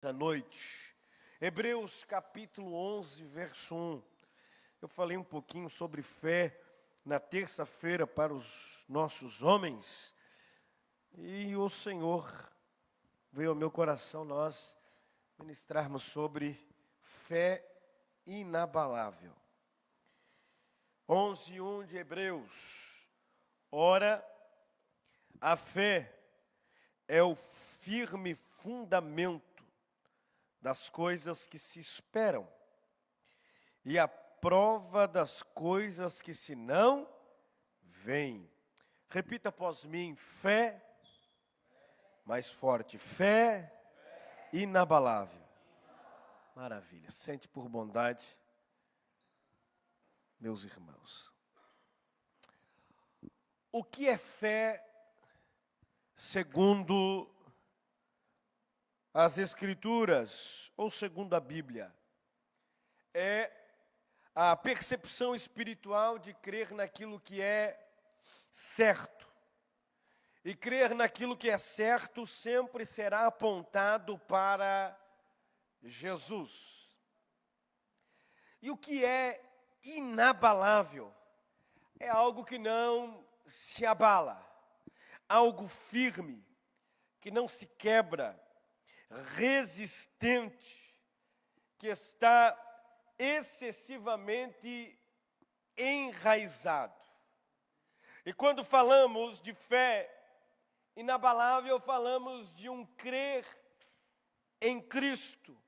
Da noite. Hebreus capítulo 11, verso 1. Eu falei um pouquinho sobre fé na terça-feira para os nossos homens. E o Senhor veio ao meu coração nós ministrarmos sobre fé inabalável. 11:1 de Hebreus. Ora, a fé é o firme fundamento das coisas que se esperam, e a prova das coisas que se não veem. Repita após mim: fé, mais forte, fé inabalável. Maravilha, sente por bondade, meus irmãos. O que é fé segundo as Escrituras, ou segundo a Bíblia? É a percepção espiritual de crer naquilo que é certo. E crer naquilo que é certo sempre será apontado para Jesus. E o que é inabalável é algo que não se abala, algo firme, que não se quebra, resistente, que está excessivamente enraizado. E quando falamos de fé inabalável, falamos de um crer em Cristo.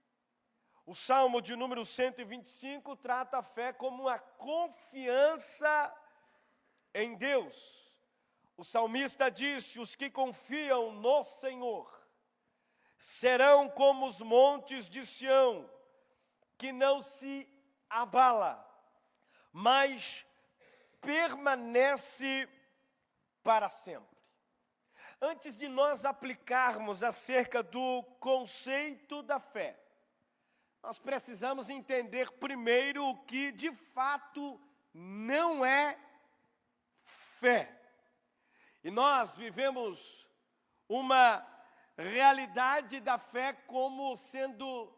O Salmo de número 125 trata a fé como uma confiança em Deus. O salmista disse: os que confiam no Senhor serão como os montes de Sião, que não se abala, mas permanece para sempre. Antes de nós aplicarmos acerca do conceito da fé, nós precisamos entender primeiro o que de fato não é fé. E nós vivemos uma realidade da fé como sendo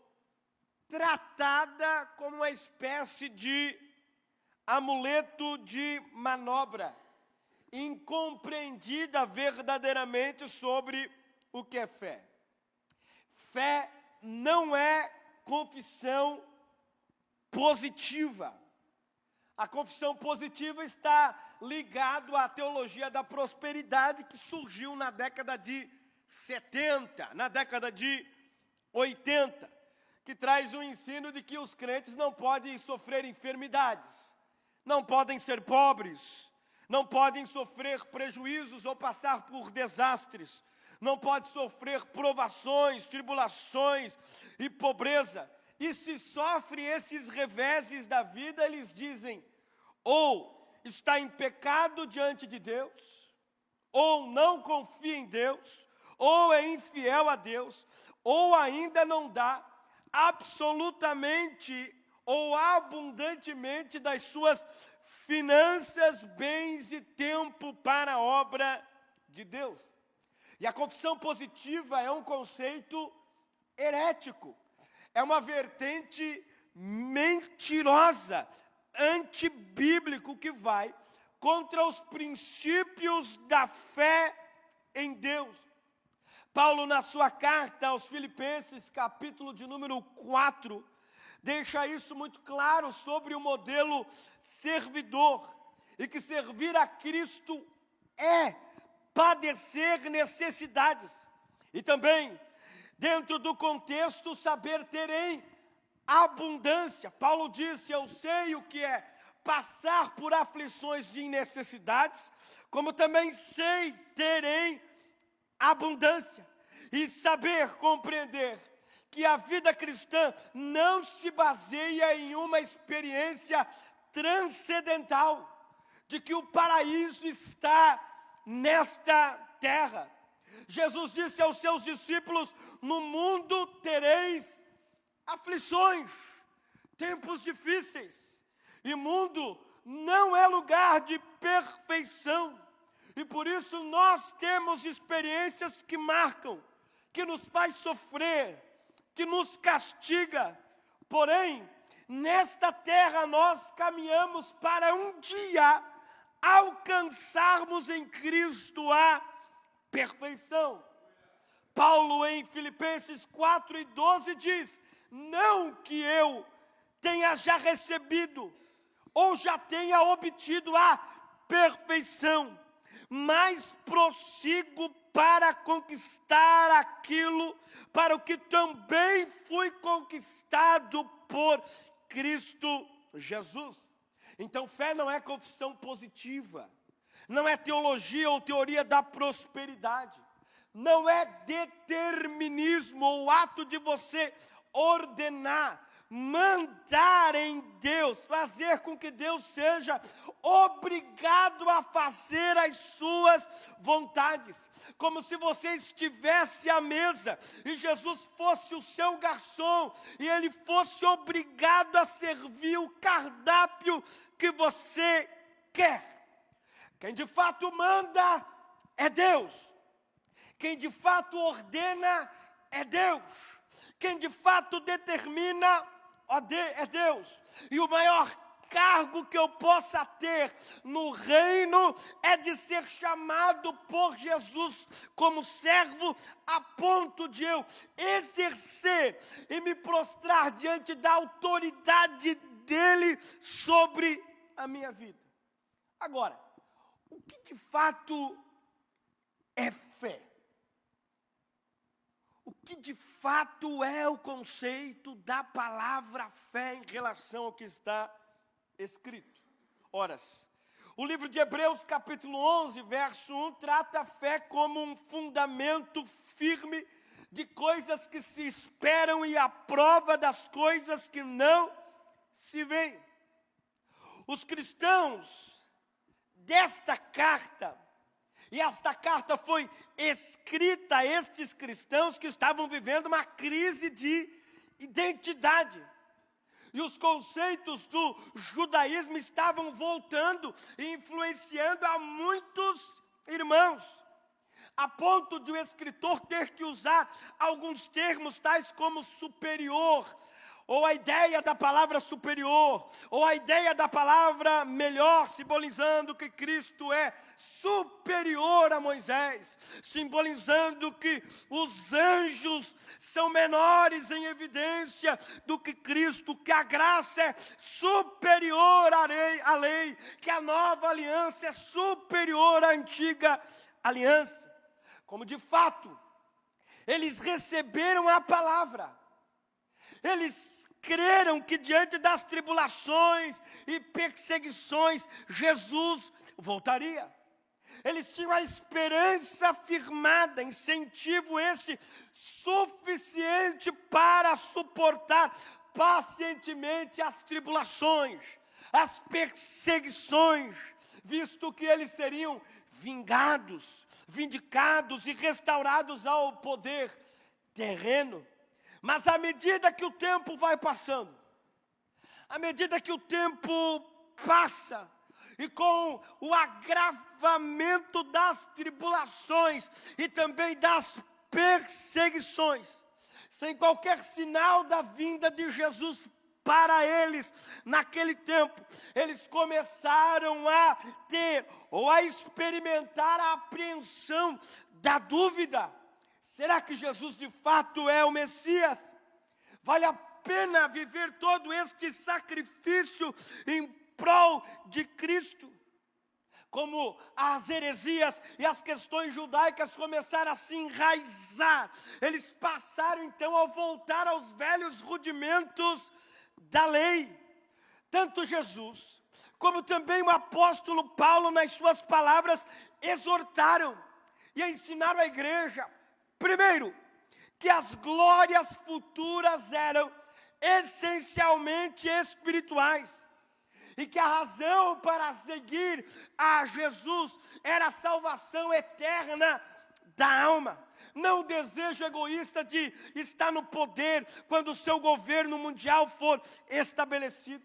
tratada como uma espécie de amuleto de manobra, incompreendida verdadeiramente sobre o que é fé. Fé não é confissão positiva. A confissão positiva está ligada à teologia da prosperidade que surgiu na década de 70, na década de 80, que traz o ensino de que os crentes não podem sofrer enfermidades, não podem ser pobres, não podem sofrer prejuízos ou passar por desastres, não podem sofrer provações, tribulações e pobreza. E se sofrem esses reveses da vida, eles dizem: ou está em pecado diante de Deus, ou não confia em Deus, ou é infiel a Deus, ou ainda não dá absolutamente ou abundantemente das suas finanças, bens e tempo para a obra de Deus. E a confissão positiva é um conceito herético, é uma vertente mentirosa, antibíblico, que vai contra os princípios da fé em Deus. Paulo, na sua carta aos Filipenses, capítulo de número 4, deixa isso muito claro sobre o modelo servidor, e que servir a Cristo é padecer necessidades, e também, dentro do contexto, saber ter em abundância. Paulo disse: eu sei o que é passar por aflições e necessidades, como também sei ter em abundância, e saber compreender que a vida cristã não se baseia em uma experiência transcendental, de que o paraíso está nesta terra. Jesus disse aos seus discípulos: no mundo tereis aflições, tempos difíceis, e mundo não é lugar de perfeição. E por isso nós temos experiências que marcam, que nos faz sofrer, que nos castiga. Porém, nesta terra nós caminhamos para um dia alcançarmos em Cristo a perfeição. Paulo, em Filipenses 4:12, diz: não que eu tenha já recebido ou já tenha obtido a perfeição, mas prossigo para conquistar aquilo para o que também fui conquistado por Cristo Jesus. Então, fé não é confissão positiva, não é teologia ou teoria da prosperidade, não é determinismo ou ato de você ordenar, mandar em Deus, fazer com que Deus seja obrigado a fazer as suas vontades, como se você estivesse à mesa e Jesus fosse o seu garçom e ele fosse obrigado a servir o cardápio que você quer. Quem de fato manda é Deus, quem de fato ordena é Deus, quem de fato determina é Deus. E o maior cargo que eu possa ter no reino é de ser chamado por Jesus como servo, a ponto de eu exercer e me prostrar diante da autoridade dele sobre a minha vida. Agora, o que de fato é fé? O que de fato é o conceito da palavra fé em relação ao que está escrito? Ora, o livro de Hebreus, capítulo 11, verso 1, trata a fé como um fundamento firme de coisas que se esperam e a prova das coisas que não se veem. Os cristãos desta carta, e esta carta foi escrita a estes cristãos que estavam vivendo uma crise de identidade. E os conceitos do judaísmo estavam voltando e influenciando a muitos irmãos, a ponto de o escritor ter que usar alguns termos tais como superior, ou a ideia da palavra superior, ou a ideia da palavra melhor, simbolizando que Cristo é superior a Moisés, simbolizando que os anjos são menores em evidência do que Cristo, que a graça é superior à lei, que a nova aliança é superior à antiga aliança. Como de fato, eles receberam a palavra, eles creram que diante das tribulações e perseguições, Jesus voltaria. Eles tinham a esperança firmada, incentivo esse suficiente para suportar pacientemente as tribulações, as perseguições, visto que eles seriam vingados, vindicados e restaurados ao poder terreno. Mas à medida que o tempo vai passando, à medida que o tempo passa, e com o agravamento das tribulações e também das perseguições, sem qualquer sinal da vinda de Jesus para eles, naquele tempo, eles começaram a ter ou a experimentar a apreensão da dúvida. Será que Jesus de fato é o Messias? Vale a pena viver todo este sacrifício em prol de Cristo? Como as heresias e as questões judaicas começaram a se enraizar, eles passaram então a voltar aos velhos rudimentos da lei. Tanto Jesus, como também o apóstolo Paulo, nas suas palavras, exortaram e ensinaram à igreja, primeiro, que as glórias futuras eram essencialmente espirituais, e que a razão para seguir a Jesus era a salvação eterna da alma, não o desejo egoísta de estar no poder quando o seu governo mundial for estabelecido.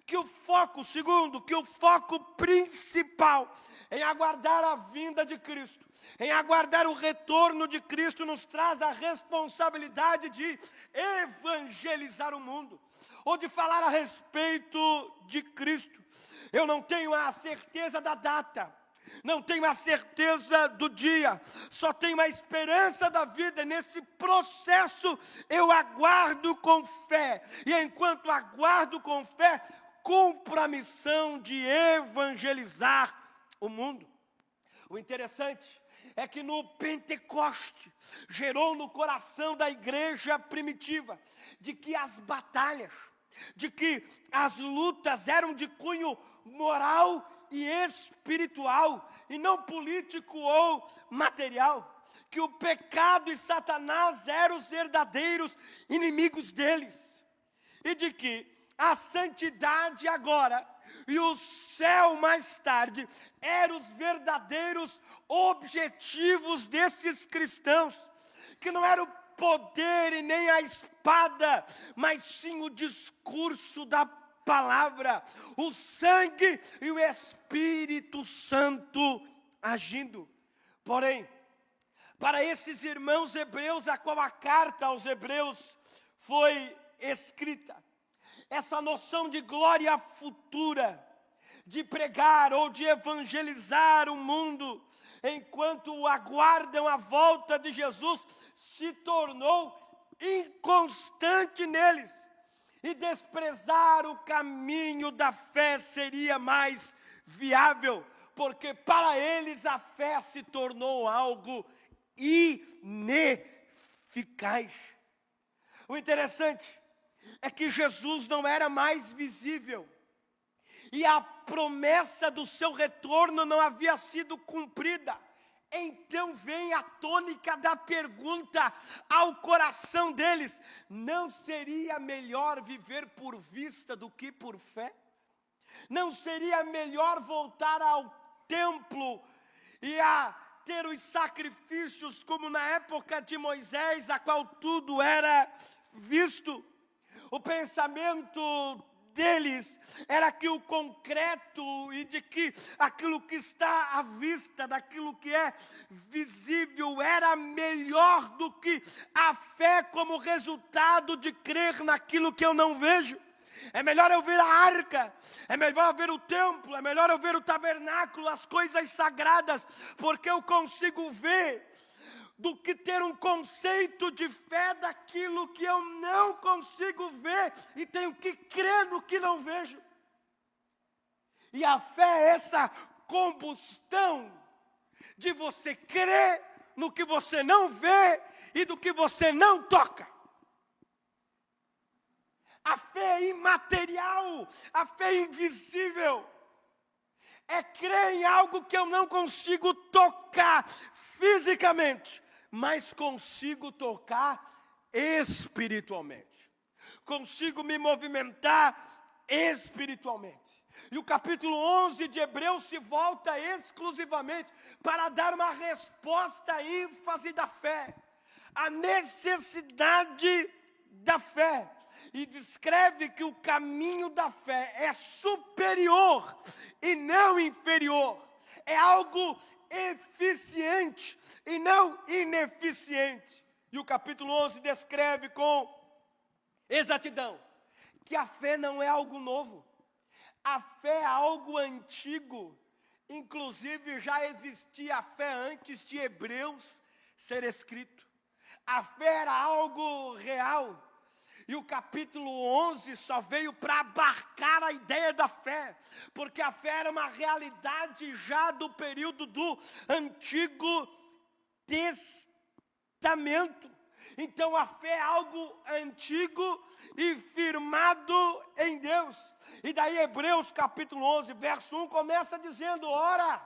que o foco, segundo, que o foco principal em aguardar a vinda de Cristo, em aguardar o retorno de Cristo, nos traz a responsabilidade de evangelizar o mundo, ou de falar a respeito de Cristo. Eu não tenho a certeza da data, não tenho a certeza do dia, só tenho a esperança da vida. Nesse processo eu aguardo com fé, e enquanto aguardo com fé, cumpro a missão de evangelizar o mundo. O interessante é que no Pentecoste gerou no coração da igreja primitiva de que as batalhas, de que as lutas eram de cunho moral e espiritual, e não político ou material, que o pecado e Satanás eram os verdadeiros inimigos deles, e de que a santidade agora e o céu mais tarde eram os verdadeiros objetivos desses cristãos, que não era o poder e nem a espada, mas sim o discurso da palavra, o sangue e o Espírito Santo agindo. Porém, para esses irmãos hebreus, a qual a carta aos hebreus foi escrita, essa noção de glória futura, de pregar ou de evangelizar o mundo, enquanto aguardam a volta de Jesus, se tornou inconstante neles. E desprezar o caminho da fé seria mais viável, porque para eles a fé se tornou algo ineficaz. O interessante é que Jesus não era mais visível, e a promessa do seu retorno não havia sido cumprida. Então vem a tônica da pergunta ao coração deles: não seria melhor viver por vista do que por fé? Não seria melhor voltar ao templo e a ter os sacrifícios como na época de Moisés, a qual tudo era visto? O pensamento deles era que o concreto e de que aquilo que está à vista, daquilo que é visível, era melhor do que a fé como resultado de crer naquilo que eu não vejo. É melhor eu ver a arca, é melhor eu ver o templo, é melhor eu ver o tabernáculo, as coisas sagradas, porque eu consigo ver, do que ter um conceito de fé daquilo que eu não consigo ver e tenho que crer no que não vejo. E a fé é essa combustão de você crer no que você não vê e do que você não toca. A fé é imaterial, a fé é invisível. É crer em algo que eu não consigo tocar fisicamente, mas consigo tocar espiritualmente. Consigo me movimentar espiritualmente. E o capítulo 11 de Hebreus se volta exclusivamente para dar uma resposta à ênfase da fé, a necessidade da fé. E descreve que o caminho da fé é superior e não inferior. É algo eficiente e não ineficiente. E o capítulo 11 descreve com exatidão que a fé não é algo novo. A fé é algo antigo. Inclusive já existia a fé antes de Hebreus ser escrito. A fé era algo real. E o capítulo 11 só veio para abarcar a ideia da fé, porque a fé era uma realidade já do período do Antigo Testamento. Então a fé é algo antigo e firmado em Deus. E daí Hebreus capítulo 11, verso 1 começa dizendo: ora,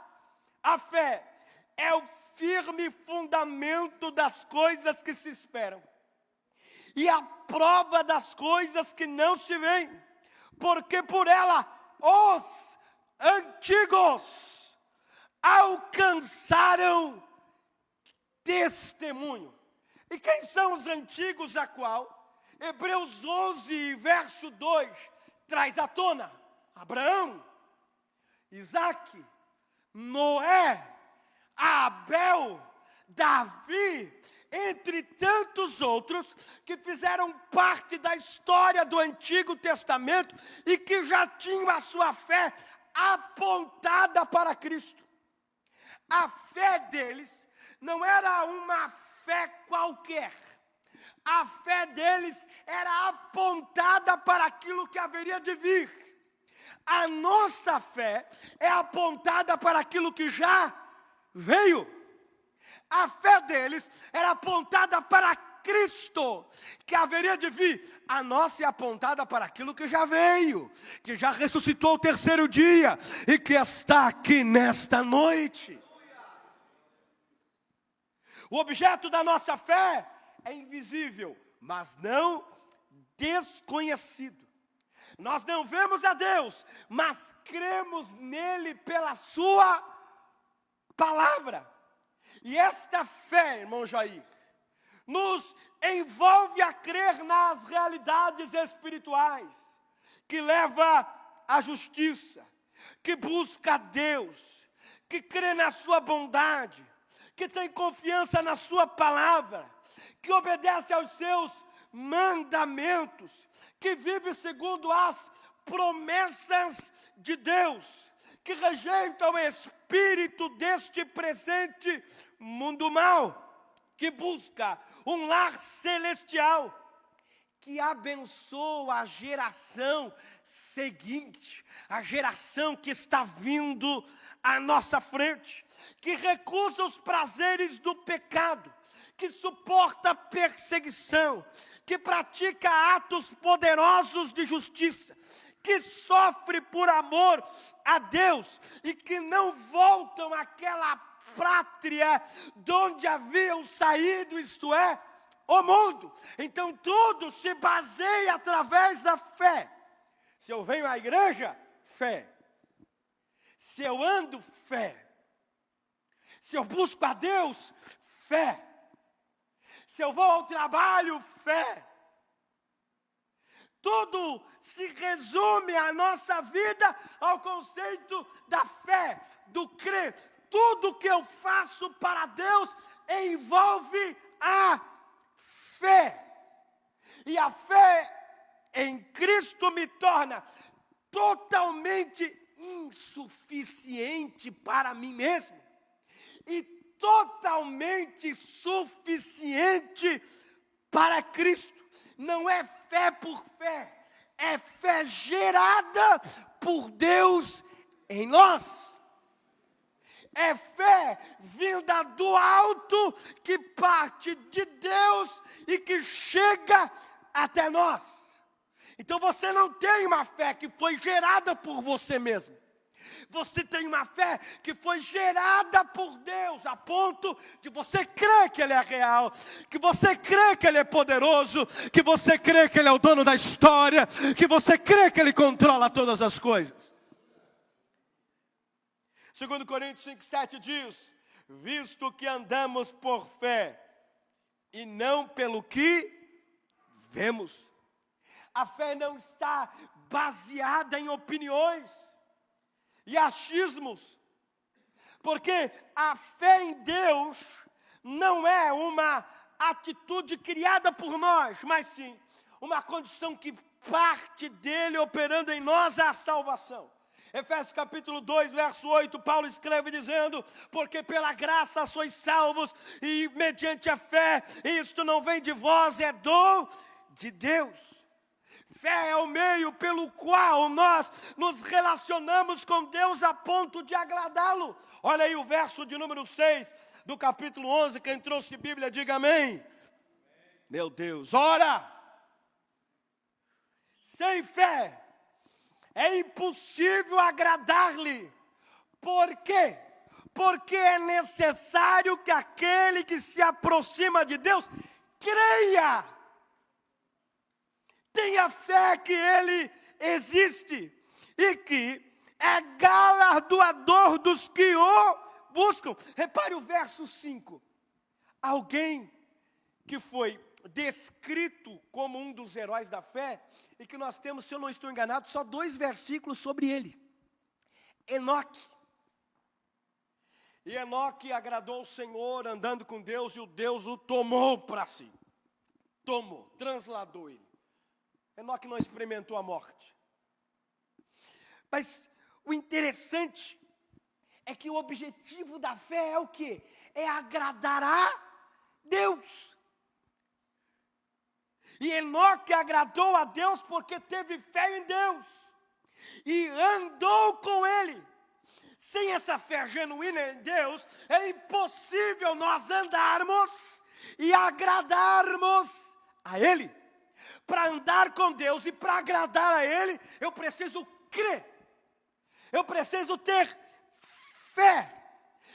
a fé é o firme fundamento das coisas que se esperam, e a prova das coisas que não se veem, porque por ela os antigos alcançaram testemunho. E quem são os antigos a qual Hebreus 11, verso 2, traz à tona? Abraão, Isaque, Noé, Abel, Davi, entre tantos outros que fizeram parte da história do Antigo Testamento e que já tinham a sua fé apontada para Cristo. A fé deles não era uma fé qualquer. A fé deles era apontada para aquilo que haveria de vir. A nossa fé é apontada para aquilo que já veio. A fé deles era apontada para Cristo, que haveria de vir. A nossa é apontada para aquilo que já veio, que já ressuscitou o terceiro dia e que está aqui nesta noite. O objeto da nossa fé é invisível, mas não desconhecido. Nós não vemos a Deus, mas cremos nele pela sua palavra. E esta fé, irmão Jair, nos envolve a crer nas realidades espirituais, que leva à justiça, que busca a Deus, que crê na sua bondade, que tem confiança na sua palavra, que obedece aos seus mandamentos, que vive segundo as promessas de Deus, que rejeita o espírito deste presente mundo mau, que busca um lar celestial, que abençoa a geração seguinte, a geração que está vindo à nossa frente, que recusa os prazeres do pecado, que suporta a perseguição, que pratica atos poderosos de justiça, que sofre por amor a Deus e que não voltam àquela pátria de onde haviam saído, isto é, o mundo. Então tudo se baseia através da fé. Se eu venho à igreja, fé. Se eu ando, fé. Se eu busco a Deus, fé. Se eu vou ao trabalho, fé. Tudo se resume a nossa vida ao conceito da fé, do crer. Tudo que eu faço para Deus envolve a fé. E a fé em Cristo me torna totalmente insuficiente para mim mesmo. E totalmente suficiente para Cristo. Não é fé por fé, é fé gerada por Deus em nós. É fé vinda do alto, que parte de Deus e que chega até nós. Então você não tem uma fé que foi gerada por você mesmo. Você tem uma fé que foi gerada por Deus, a ponto de você crer que Ele é real, que você crê que Ele é poderoso, que você crê que Ele é o dono da história, que você crê que Ele controla todas as coisas. 2 Coríntios 5,7 diz: visto que andamos por fé e não pelo que vemos. A fé não está baseada em opiniões e achismos, porque a fé em Deus não é uma atitude criada por nós, mas sim uma condição que parte dele operando em nós a salvação. Efésios capítulo 2, verso 8, Paulo escreve dizendo: porque pela graça sois salvos, e mediante a fé, isto não vem de vós, é dom de Deus. Fé é o meio pelo qual nós nos relacionamos com Deus a ponto de agradá-lo. Olha aí o verso de número 6 do capítulo 11, quem trouxe Bíblia, diga amém. Meu Deus, ora, sem fé é impossível agradar-lhe. Por quê? Porque é necessário que aquele que se aproxima de Deus creia. Tenha fé que Ele existe e que é galardoador dos que o buscam. Repare o verso 5. Alguém que foi descrito como um dos heróis da fé, e que nós temos, se eu não estou enganado, só 2 versículos sobre ele. Enoque. E Enoque agradou o Senhor andando com Deus, e o Deus o tomou para si. Tomou, transladou ele. Enoque não experimentou a morte. Mas o interessante é que o objetivo da fé é o quê? É agradar a Deus. E Enoque agradou a Deus porque teve fé em Deus. E andou com Ele. Sem essa fé genuína em Deus, é impossível nós andarmos e agradarmos a Ele. Para andar com Deus e para agradar a Ele, eu preciso crer. Eu preciso ter fé.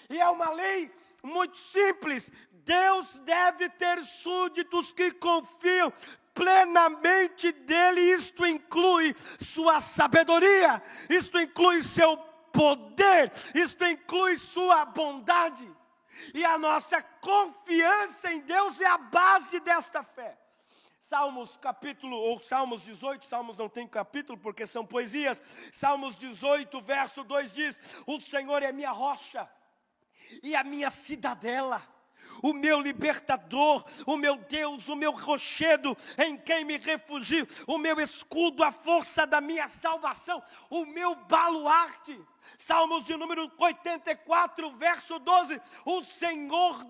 E é uma lei muito simples. Deus deve ter súditos que confiam plenamente dele. Isto inclui sua sabedoria, isto inclui seu poder, isto inclui sua bondade. E a nossa confiança em Deus é a base desta fé. Salmos 18, Salmos não tem capítulo porque são poesias. Salmos 18, verso 2 diz: o Senhor é minha rocha e a minha cidadela, o meu libertador, o meu Deus, o meu rochedo em quem me refugio, o meu escudo, a força da minha salvação, o meu baluarte. Salmos de número 84, verso 12, ó Senhor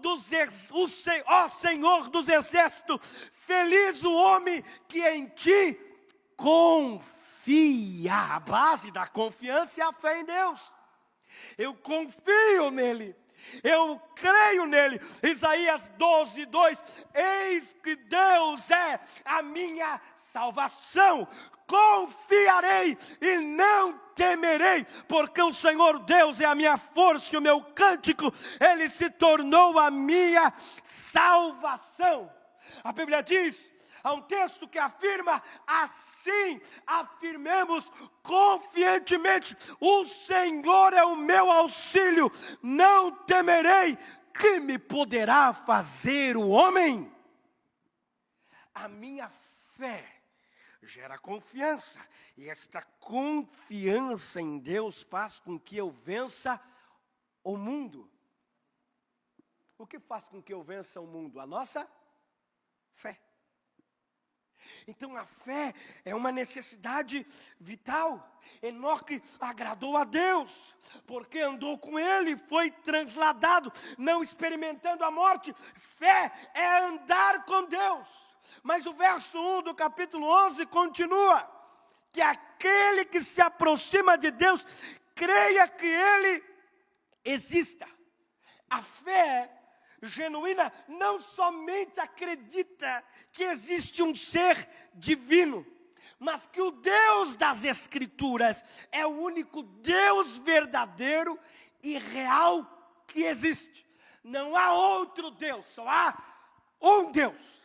dos exércitos, feliz o homem que em ti confia. A base da confiança é a fé em Deus. Eu confio nele. Eu creio nele. Isaías 12, 2. Eis que Deus é a minha salvação. Confiarei e não temerei, porque o Senhor Deus é a minha força e o meu cântico. Ele se tornou a minha salvação. A Bíblia diz, há um texto que afirma: assim afirmemos confiantemente, o Senhor é o meu auxílio, não temerei, que me poderá fazer o homem? A minha fé gera confiança, e esta confiança em Deus faz com que eu vença o mundo. O que faz com que eu vença o mundo? A nossa fé. Então a fé é uma necessidade vital. Enoque agradou a Deus, porque andou com Ele, foi transladado, não experimentando a morte. Fé é andar com Deus. Mas o verso 1 do capítulo 11 continua: que aquele que se aproxima de Deus, creia que Ele exista. A fé genuína não somente acredita que existe um ser divino, mas que o Deus das Escrituras é o único Deus verdadeiro e real que existe. Não há outro Deus, só há um Deus,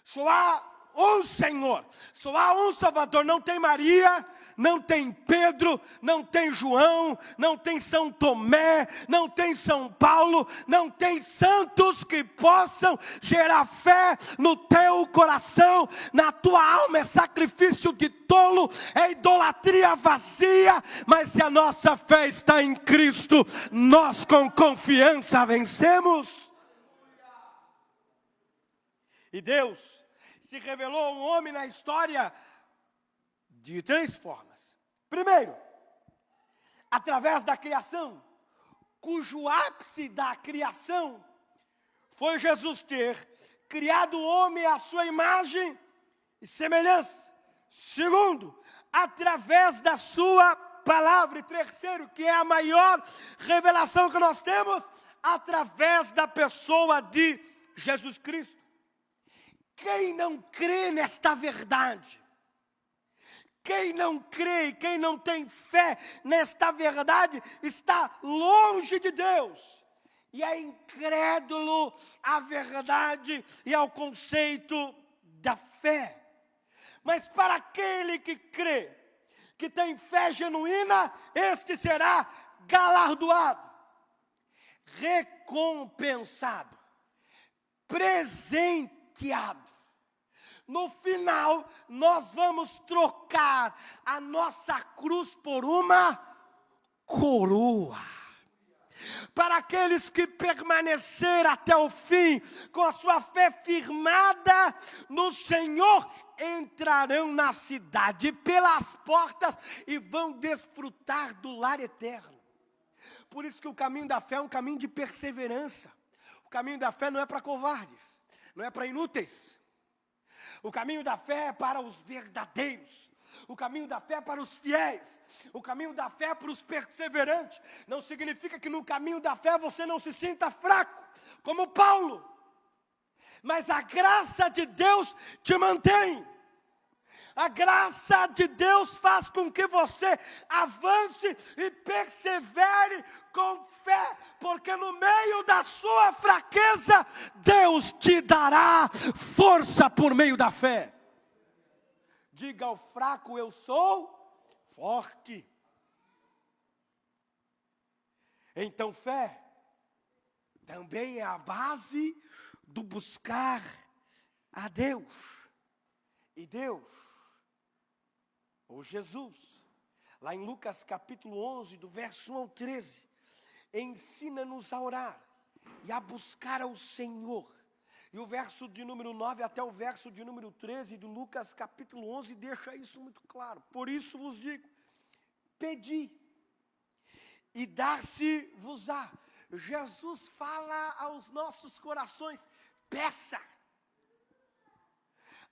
só há um Senhor, só há um Salvador. Não tem Maria, não tem Pedro, não tem João, não tem São Tomé, não tem São Paulo, não tem santos que possam gerar fé no teu coração, na tua alma. É sacrifício de tolo, é idolatria vazia. Mas se a nossa fé está em Cristo, nós com confiança vencemos. E Deus se revelou a um homem na história de 3 formas. Primeiro, através da criação, cujo ápice da criação foi Jesus ter criado o homem à sua imagem e semelhança. Segundo, através da sua palavra. E terceiro, que é a maior revelação que nós temos, através da pessoa de Jesus Cristo. Quem não crê nesta verdade, quem não crê, quem não tem fé nesta verdade, está longe de Deus e é incrédulo à verdade e ao conceito da fé. Mas para aquele que crê, que tem fé genuína, este será galardoado, recompensado, presenteado. no final, nós vamos trocar a nossa cruz por uma coroa. Para aqueles que permaneceram até o fim, com a sua fé firmada no Senhor, entrarão na cidade pelas portas e vão desfrutar do lar eterno. Por isso que o caminho da fé é um caminho de perseverança. O caminho da fé não é para covardes, não é para inúteis. O caminho da fé é para os verdadeiros. O caminho da fé é para os fiéis. O caminho da fé é para os perseverantes. Não significa que no caminho da fé você não se sinta fraco, como Paulo. Mas a graça de Deus te mantém. A graça de Deus faz com que você avance e persevere com fé, porque no meio da sua fraqueza, Deus te dará força por meio da fé. Diga ao fraco, eu sou forte. Então fé também é a base do buscar a Deus. E Deus, ou Jesus, lá em Lucas capítulo 11, do verso 1 ao 13, ensina-nos a orar e a buscar ao Senhor. E o verso de número 9 até o verso de número 13 de Lucas capítulo 11 deixa isso muito claro. Por isso vos digo, pedi e dar-se-vos-á. Jesus fala aos nossos corações, peça.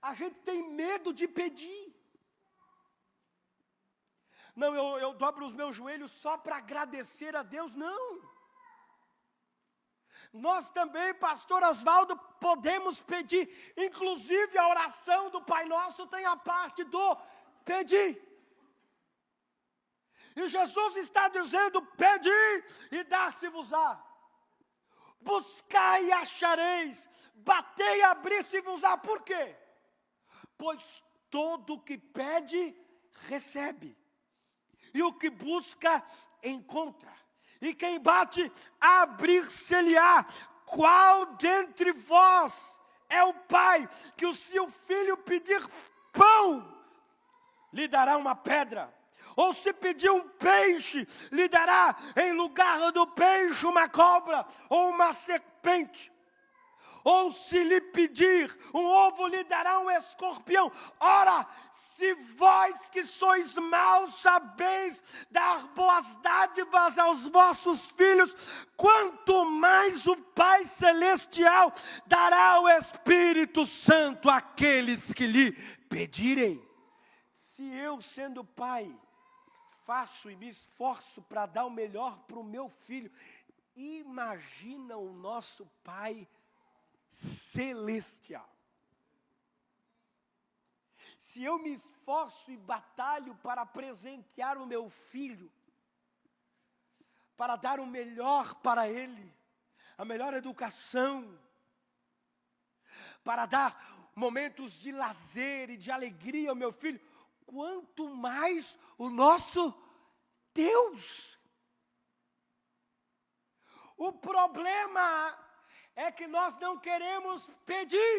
A gente tem medo de pedir. Não, eu dobro os meus joelhos só para agradecer a Deus, não. Nós também, pastor Oswaldo, podemos pedir. Inclusive a oração do Pai Nosso tem a parte do pedir. E Jesus está dizendo, pedi e dar-se-vos-á. Buscai e achareis, batei e abrir-se-vos-á. Por quê? Pois todo o que pede, recebe. E o que busca, encontra. E quem bate, abrir-se-lhe-á. Qual dentre vós é o pai que o seu filho pedir pão, lhe dará uma pedra? Ou se pedir um peixe, lhe dará em lugar do peixe uma cobra ou uma serpente? Ou se lhe pedir um ovo, lhe dará um escorpião. Ora, se vós que sois maus sabeis dar boas dádivas aos vossos filhos, quanto mais o Pai Celestial dará o Espírito Santo àqueles que lhe pedirem. Se eu, sendo pai, faço e me esforço para dar o melhor para o meu filho, imagina o nosso Pai Celestial. Se eu me esforço e batalho para presentear o meu filho, para dar o melhor para ele, a melhor educação, para dar momentos de lazer e de alegria ao meu filho, quanto mais o nosso Deus. O problema é que nós não queremos pedir,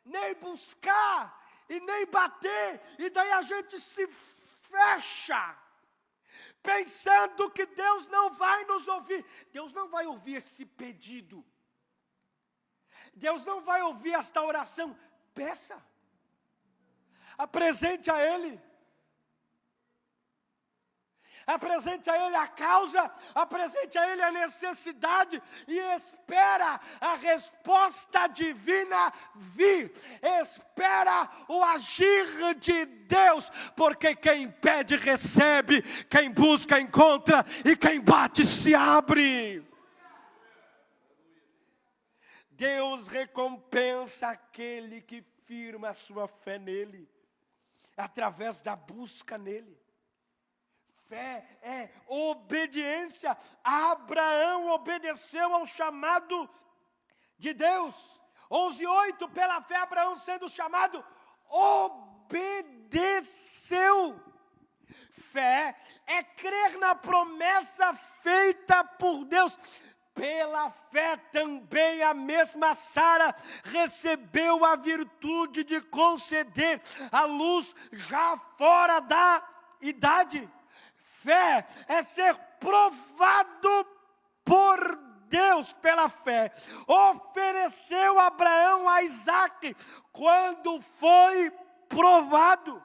nem buscar, e nem bater, e daí a gente se fecha, pensando que Deus não vai nos ouvir. Deus não vai ouvir esse pedido. Deus não vai ouvir esta oração. Peça. Apresente a Ele. Apresente a Ele a causa, apresente a Ele a necessidade e espera a resposta divina vir. Espera o agir de Deus, porque quem pede recebe, quem busca encontra e quem bate se abre. Deus recompensa aquele que firma a sua fé nele, através da busca nele. Fé é obediência. Abraão obedeceu ao chamado de Deus. 11:8, pela fé Abraão sendo chamado, obedeceu. Fé é crer na promessa feita por Deus, Pela fé também a mesma Sara recebeu a virtude de conceder a luz já fora da idade. Fé é ser provado por Deus pela fé. Ofereceu Abraão a Isaque quando foi provado.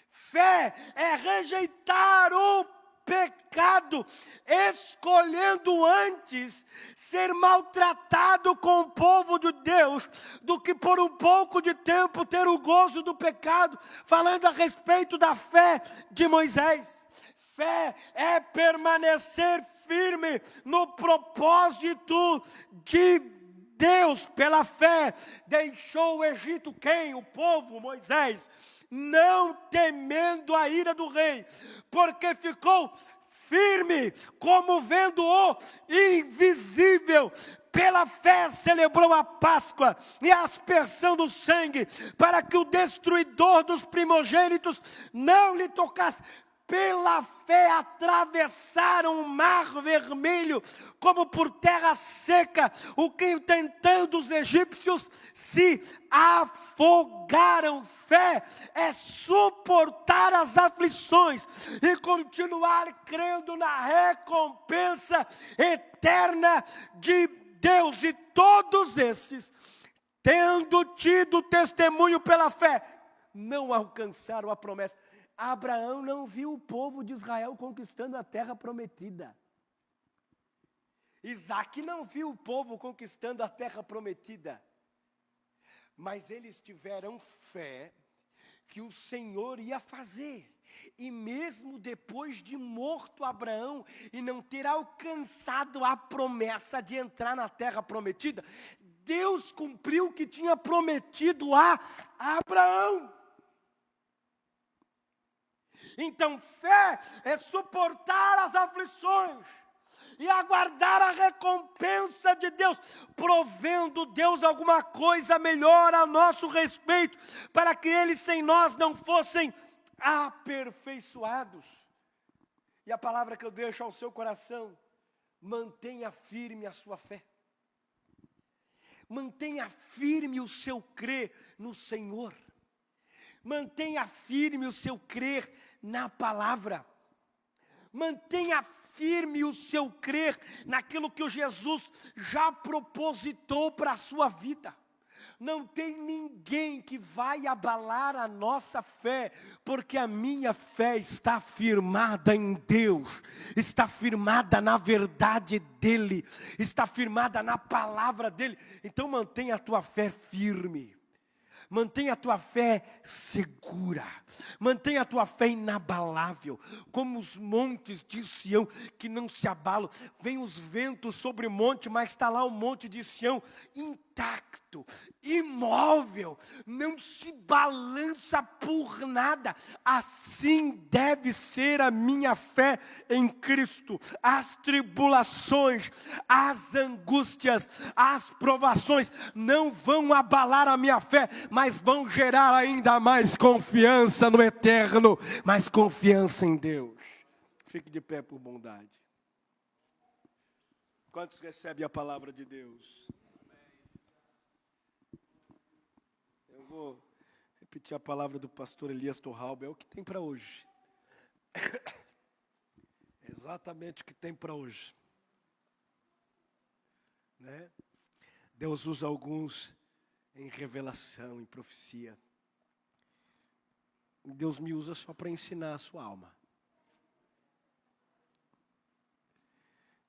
Fé é rejeitar o pecado, escolhendo antes ser maltratado com o povo de Deus, do que por um pouco de tempo ter o gozo do pecado, falando a respeito da fé de Moisés. Fé é permanecer firme no propósito de Deus. Pela fé deixou o Egito quem? O povo, Moisés, não temendo a ira do rei, porque ficou firme, como vendo o invisível. Pela fé celebrou a Páscoa e a aspersão do sangue, para que o destruidor dos primogênitos não lhe tocasse. Pela fé atravessaram o mar vermelho como por terra seca, o que tentando os egípcios se afogaram. Fé é suportar as aflições e continuar crendo na recompensa eterna de Deus. E todos estes, tendo tido testemunho pela fé, não alcançaram a promessa. Abraão não viu o povo de Israel conquistando a terra prometida. Isaque não viu o povo conquistando a terra prometida. Mas eles tiveram fé que o Senhor ia fazer. E mesmo depois de morto Abraão e não ter alcançado a promessa de entrar na terra prometida, Deus cumpriu o que tinha prometido a Abraão. Então fé é suportar as aflições e aguardar a recompensa de Deus, provendo Deus alguma coisa melhor a nosso respeito, para que eles sem nós não fossem aperfeiçoados. E a palavra que eu deixo ao seu coração: mantenha firme a sua fé. Mantenha firme o seu crer no Senhor. Mantenha firme o seu crer na palavra. Mantenha firme o seu crer naquilo que o Jesus já propositou para a sua vida. Não tem ninguém que vai abalar a nossa fé, porque a minha fé está firmada em Deus, está firmada na verdade dEle, está firmada na palavra dEle. Então mantenha a tua fé firme. Mantenha a tua fé segura, mantenha a tua fé inabalável, como os montes de Sião que não se abalam. Vem os ventos sobre o monte, mas está lá o monte de Sião intacto, imóvel, não se balança por nada. Assim deve ser a minha fé em Cristo. As tribulações, as angústias, as provações não vão abalar a minha fé, mas vão gerar ainda mais confiança no eterno, mais confiança em Deus. Fique de pé por bondade. Quantos recebem a palavra de Deus? Eu vou repetir a palavra do pastor Elias Torralba, é o que tem para hoje. Exatamente o que tem para hoje. Né? Deus usa alguns em revelação, em profecia. Deus me usa só para ensinar a sua alma.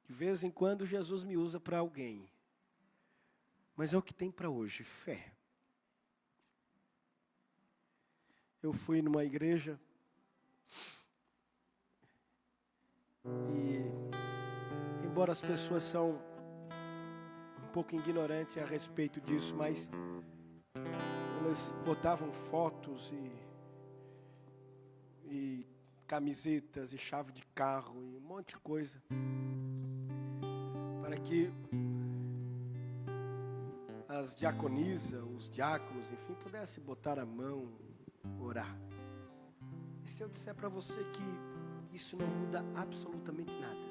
De vez em quando Jesus me usa para alguém. Mas é o que tem para hoje, fé. Eu fui numa igreja e, embora as pessoas são um pouco ignorantes a respeito disso, mas elas botavam fotos e camisetas e chave de carro e um monte de coisa para que as diaconisas, os diáconos, enfim, pudessem botar a mão, orar. E se eu disser para você que isso não muda absolutamente nada?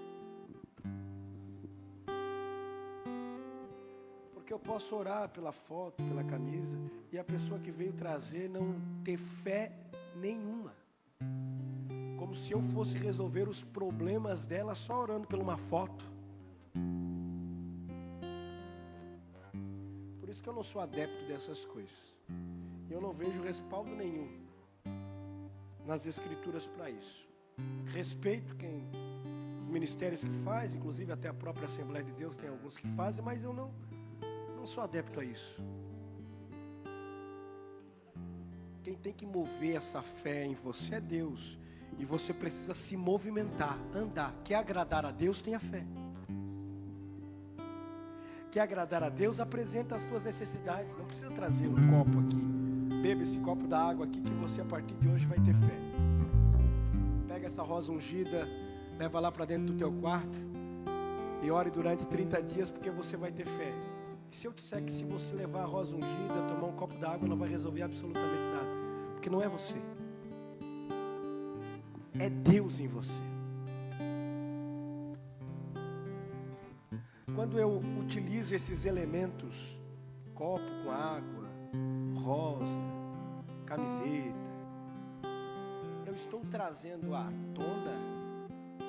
posso orar pela foto, pela camisa, e a pessoa que veio trazer não ter fé nenhuma. Como se eu fosse resolver os problemas dela só orando por uma foto. Por isso que eu não sou adepto dessas coisas. Eu não vejo respaldo nenhum nas escrituras para isso. Respeito os ministérios que faz, inclusive até a própria Assembleia de Deus tem alguns que fazem, mas eu não sou adepto a isso. Quem tem que mover essa fé em você é Deus. E você precisa se movimentar, andar. Quer agradar a Deus, tenha fé. Quer agradar a Deus, apresenta as suas necessidades. Não precisa trazer um copo aqui. Beba esse copo da água aqui que você a partir de hoje vai ter fé. Pega essa rosa ungida, leva lá para dentro do teu quarto e ore durante 30 dias porque você vai ter fé. E se eu disser que se você levar a rosa ungida, tomar um copo da água, não vai resolver absolutamente nada, porque não é você, é Deus em você. Quando eu utilizo esses elementos, copo com água, rosa, camiseta, eu estou trazendo à tona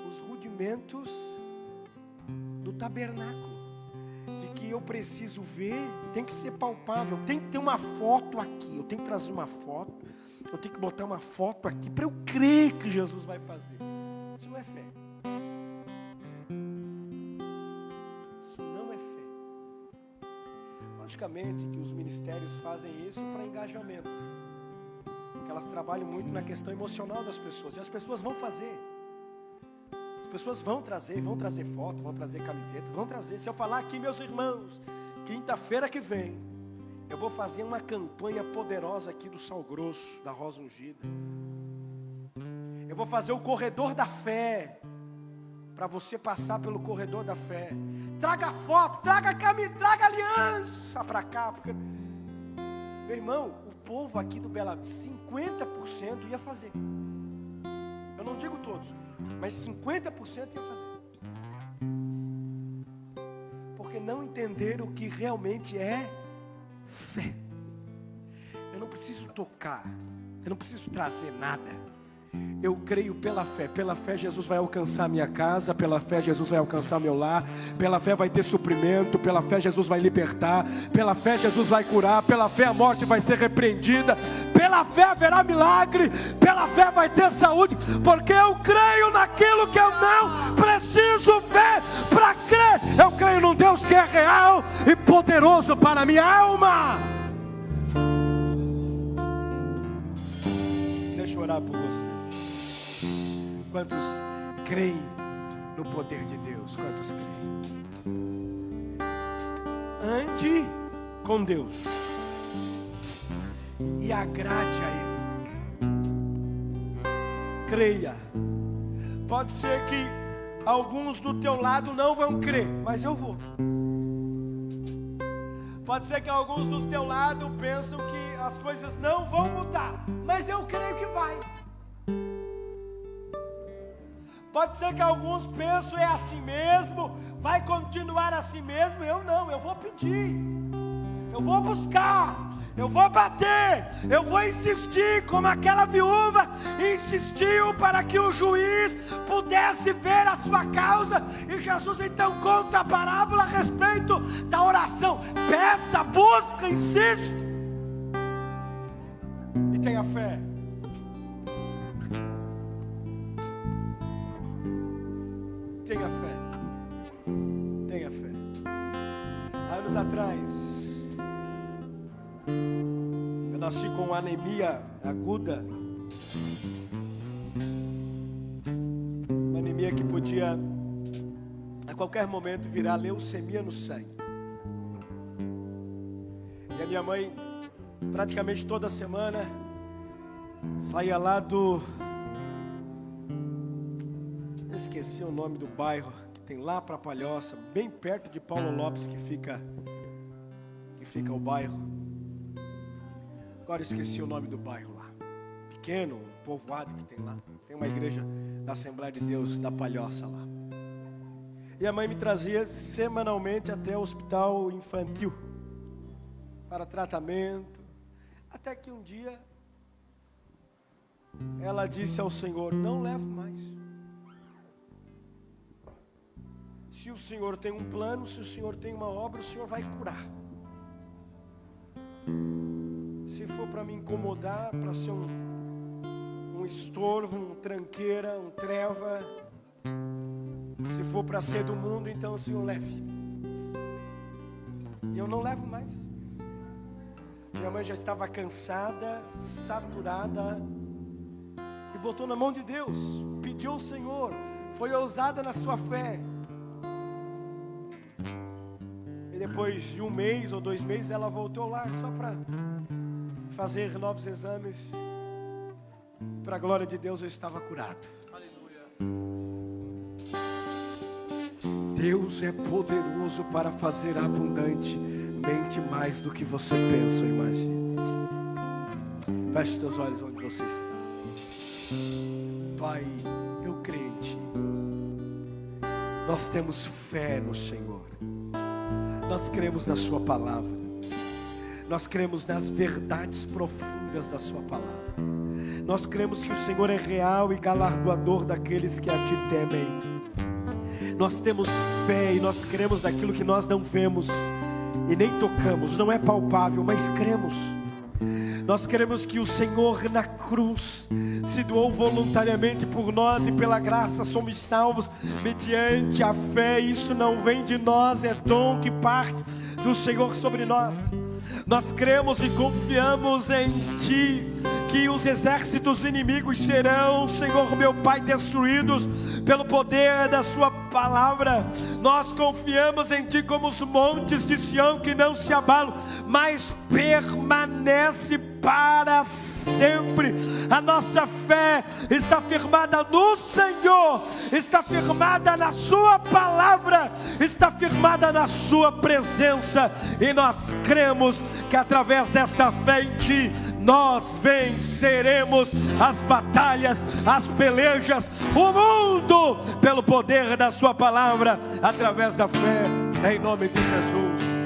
os rudimentos do tabernáculo, de que eu preciso ver, tem que ser palpável, tem que ter uma foto aqui, eu tenho que trazer uma foto, eu tenho que botar uma foto aqui para eu crer que Jesus vai fazer. Isso não é fé. Isso não é fé. Logicamente que os ministérios fazem isso para engajamento, porque elas trabalham muito na questão emocional das pessoas, e as pessoas vão fazer. As pessoas vão trazer foto, vão trazer camiseta, vão trazer. Se eu falar aqui, meus irmãos, quinta-feira que vem, eu vou fazer uma campanha poderosa aqui do Sal Grosso, da Rosa Ungida. Eu vou fazer o corredor da fé, para você passar pelo corredor da fé. Traga foto, traga camisa, traga aliança para cá. Porque... Meu irmão, o povo aqui do Bela Vista, 50% ia fazer. Eu não digo todos, mas 50% ia fazer. Porque não entenderam o que realmente é fé. Eu não preciso tocar, eu não preciso trazer nada. Eu creio pela fé Jesus vai alcançar minha casa, pela fé Jesus vai alcançar meu lar, pela fé vai ter suprimento, pela fé Jesus vai libertar, pela fé Jesus vai curar, pela fé a morte vai ser repreendida, pela fé haverá milagre, pela fé vai ter saúde, porque eu creio naquilo que eu não preciso ver para crer. Eu creio num Deus que é real e poderoso para a minha alma. Deixa eu orar por você. Quantos creem no poder de Deus? Quantos creem? Ande com Deus e agrade a Ele. Creia. Pode ser que alguns do teu lado não vão crer, mas eu vou. Pode ser que alguns do teu lado pensam que as coisas não vão mudar, mas eu creio que vai. Pode ser que alguns pensam é assim mesmo, vai continuar assim mesmo. Eu não, eu vou pedir, eu vou buscar, eu vou bater, eu vou insistir, como aquela viúva insistiu para que o juiz pudesse ver a sua causa. E Jesus então conta a parábola a respeito da oração. Peça, busca, insiste e tenha fé. Tenha fé. Tenha fé. Há anos atrás, eu nasci com anemia aguda. Uma anemia que podia a qualquer momento virar leucemia no sangue. E a minha mãe, praticamente toda semana, saía lá do... Esqueci o nome do bairro que tem lá para Palhoça, bem perto de Paulo Lopes que fica o bairro. Agora esqueci o nome do bairro lá. Pequeno, um povoado que tem lá. Tem uma igreja da Assembleia de Deus da Palhoça lá. E a mãe me trazia semanalmente até o hospital infantil. para tratamento, até que um dia ela disse ao Senhor: não levo mais. Se o Senhor tem um plano, se o Senhor tem uma obra, o Senhor vai curar. Se for para me incomodar, para ser um estorvo, um tranqueira, um treva, se for para ser do mundo, então o Senhor leve. E eu não levo mais. Minha mãe já estava cansada, saturada, e botou na mão de Deus, pediu ao Senhor, foi ousada na sua fé. E depois de 1 mês ou 2 meses, ela voltou lá só para fazer novos exames. Para a glória de Deus, eu estava curado. Deus é poderoso para fazer abundantemente mais do que você pensa ou imagina. Feche os teus olhos onde você está. Pai, eu creio em Ti. Nós temos fé no Senhor. Nós cremos na Sua palavra. Nós cremos nas verdades profundas da Sua palavra. Nós cremos que o Senhor é real e galardoador daqueles que a Ti temem. Nós temos fé e nós cremos naquilo que nós não vemos e nem tocamos, não é palpável, mas cremos. Nós queremos que o Senhor na cruz se doou voluntariamente por nós, e pela graça somos salvos mediante a fé. Isso não vem de nós, é dom que parte do Senhor sobre nós. Nós cremos e confiamos em Ti, que os exércitos inimigos serão, Senhor meu Pai, destruídos pelo poder da Sua palavra. Nós confiamos em Ti como os montes de Sião, que não se abalam, mas permanece para sempre. A nossa fé está firmada no Senhor, está firmada na Sua palavra, está firmada na Sua presença, e nós cremos que através desta fé em Ti, nós venceremos as batalhas, as pelejas, o mundo, pelo poder da Sua palavra, através da fé, em nome de Jesus.